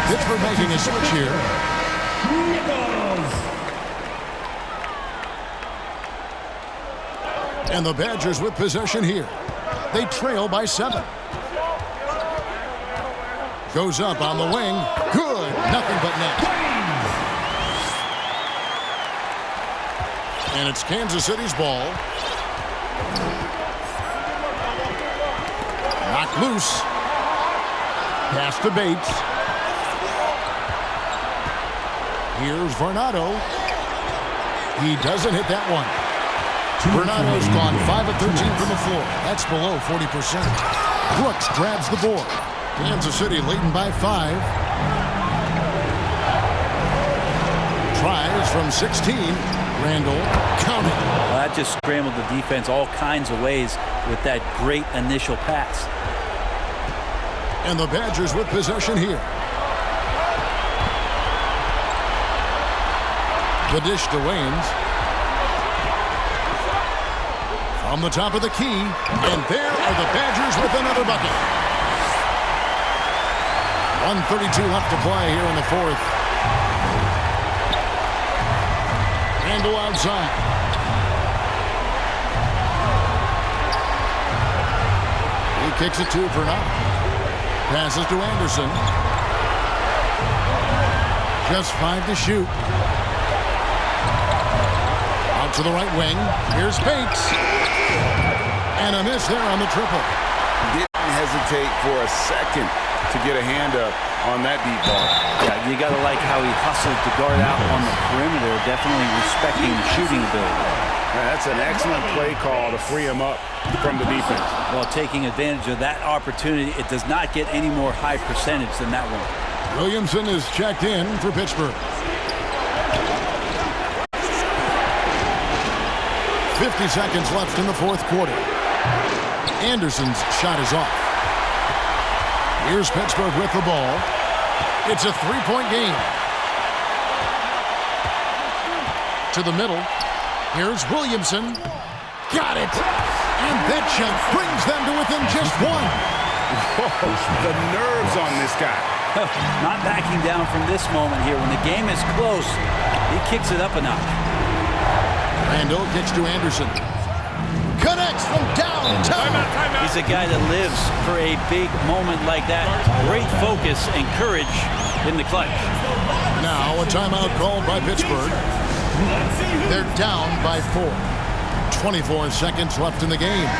Pittsburgh making a switch here. And the Badgers with possession here. They trail by 7. Goes up on the wing. Good. Nothing but net. And it's Kansas City's ball. Knocked loose. Pass to Bates. Here's Varnado. He doesn't hit that one. Varnado's gone 5 of 13 from the floor. That's below 40%. Brooks grabs the board. Kansas City leading by 5. Tries from 16. Randall counted. Well, that just scrambled the defense all kinds of ways with that great initial pass. And the Badgers with possession here. The dish to Waynes. From the top of the key, and there are the Badgers with another bucket. 1:32 left to play here in the fourth. Randall outside. He kicks it 2 for nothing. Passes to Anderson. Just 5 to shoot. Out to the right wing. Here's Bates. And a miss there on the triple. Didn't hesitate for a second to get a hand up on that deep ball. Yeah, you got to like how he hustled to guard out on the perimeter, definitely respecting the shooting ability. That's an excellent play call to free him up from the defense. Well, taking advantage of that opportunity, it does not get any more high percentage than that one. Williamson is checked in for Pittsburgh. 50 seconds left in the fourth quarter. Anderson's shot is off. Here's Pittsburgh with the ball. It's a three-point game. To the middle. Here's Williamson. Got it. And that shot brings them to within just one. Whoa, the nerves on this guy. Not backing down from this moment here. When the game is close, he kicks it up a notch. Randall kicks to Anderson. Connects from downtown. He's a guy that lives for a big moment like that. Great focus and courage in the clutch. Now a timeout called by Pittsburgh. They're down by 4. 24 seconds left in the game.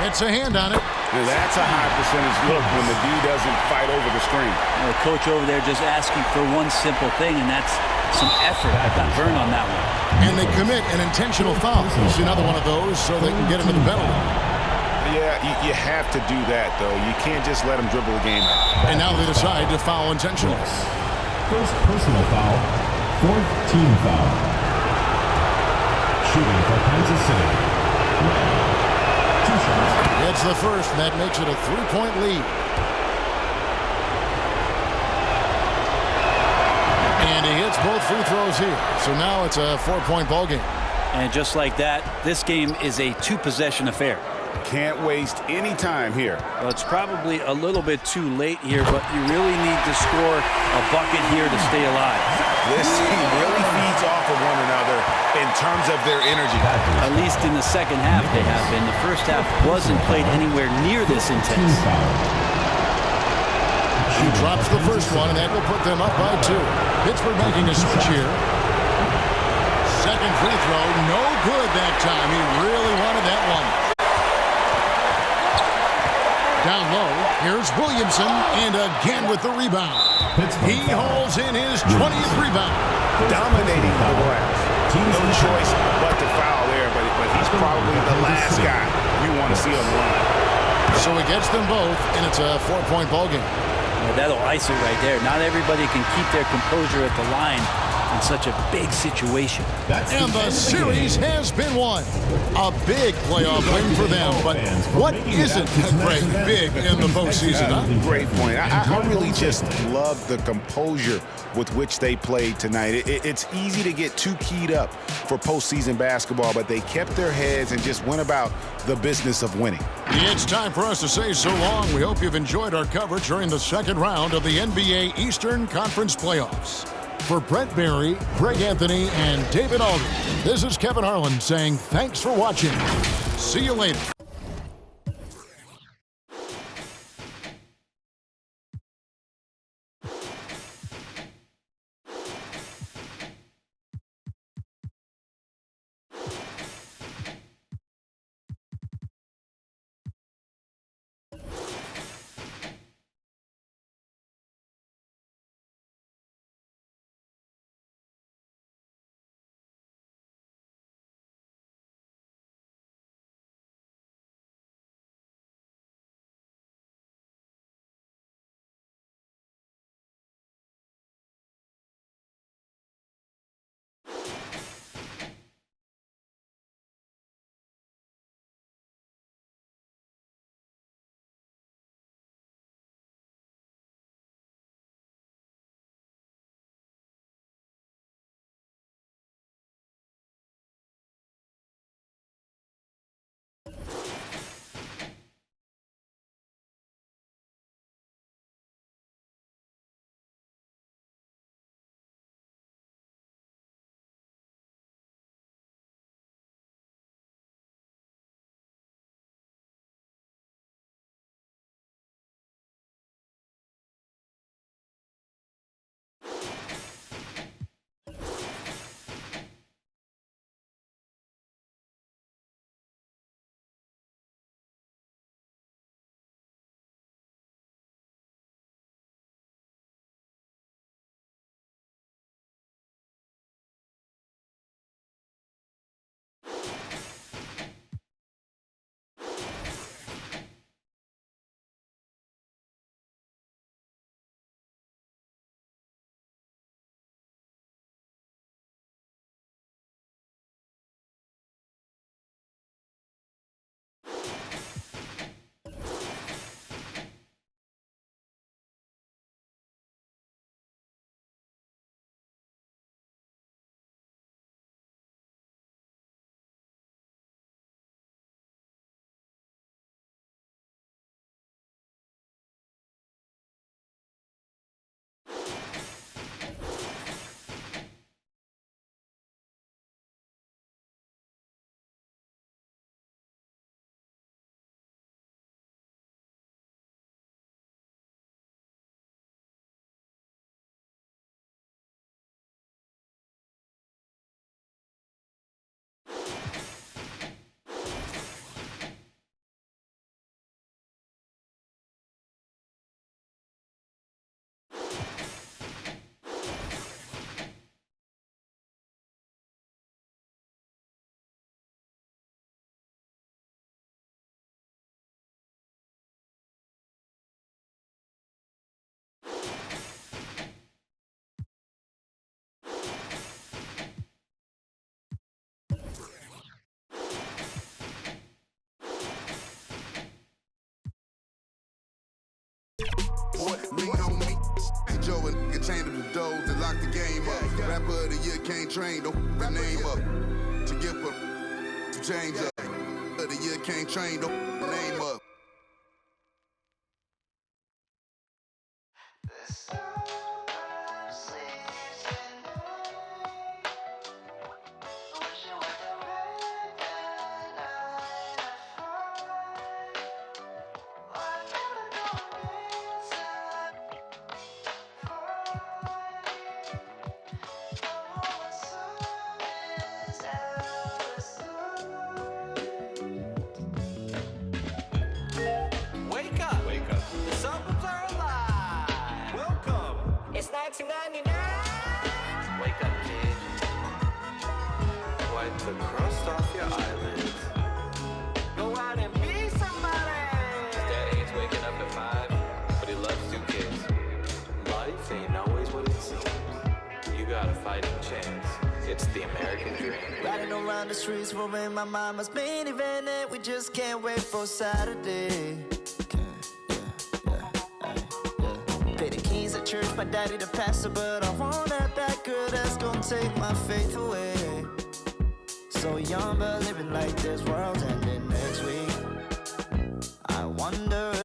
It's a hand on it. That's a high percentage look when the D doesn't fight over the screen. The coach over there just asking for one simple thing, and that's some effort. I got burned on that one. And they commit an intentional foul. See another one of those so they can get into the penalty. Yeah, you have to do that, though. You can't just let them dribble the game out. And now they decide to foul intentionally. First personal foul, fourth team foul. Shooting for Kansas City. 2 shots. It's the first, and that makes it a 3-point lead. And he hits both free throws here. So now it's a 4-point ball game. And just like that, this game is a 2-possession affair. Can't waste any time here. Well, it's probably a little bit too late here, but you really need to score a bucket here to stay alive. This team really feeds off of one another in terms of their energy. At least in the second half they have been. The first half wasn't played anywhere near this intense. He drops the first one, and that will put them up by 2. Pittsburgh making a switch here. Second free throw, no good that time. He really wanted that one. Down low, here's Williamson, and again with the rebound. He hauls in his 20th rebound. Dominating the glass. No choice but to foul there, but he's probably the last guy you want to see on the line. So he gets them both, and it's a 4-point ball game. Well, that'll ice it right there. Not everybody can keep their composure at the line in such a big situation. And the series has been won. A big playoff win for them, but what isn't Greg big in the postseason? Huh? Great point. I really just love the composure with which they played tonight. It's easy to get too keyed up for postseason basketball, but they kept their heads and just went about the business of winning. It's time for us to say so long. We hope you've enjoyed our coverage during the second round of the NBA Eastern Conference Playoffs. For Brent Barry, Greg Anthony, and David Aldridge, this is Kevin Harlan saying thanks for watching. See you later. up. Rapper of the year can't train, don't the name up. To give up, to change up. Of the year can't train, don't the name up. Wake up. The suburbs are alive. Welcome. It's 1999. Wake up, kid. Wipe the crust off your eyelids. Go out and be somebody. Daddy ain't waking up at 5, but he loves 2 kids. Life ain't always what it seems. You got a fighting chance. It's the American dream. Riding around the streets, rolling my mama's minivan, and we just can't wait for Saturday. Pay the keys at church, my daddy the pastor, but I want that bad girl that's gonna take my faith away. So young, but living like this world's ending next week. I wonder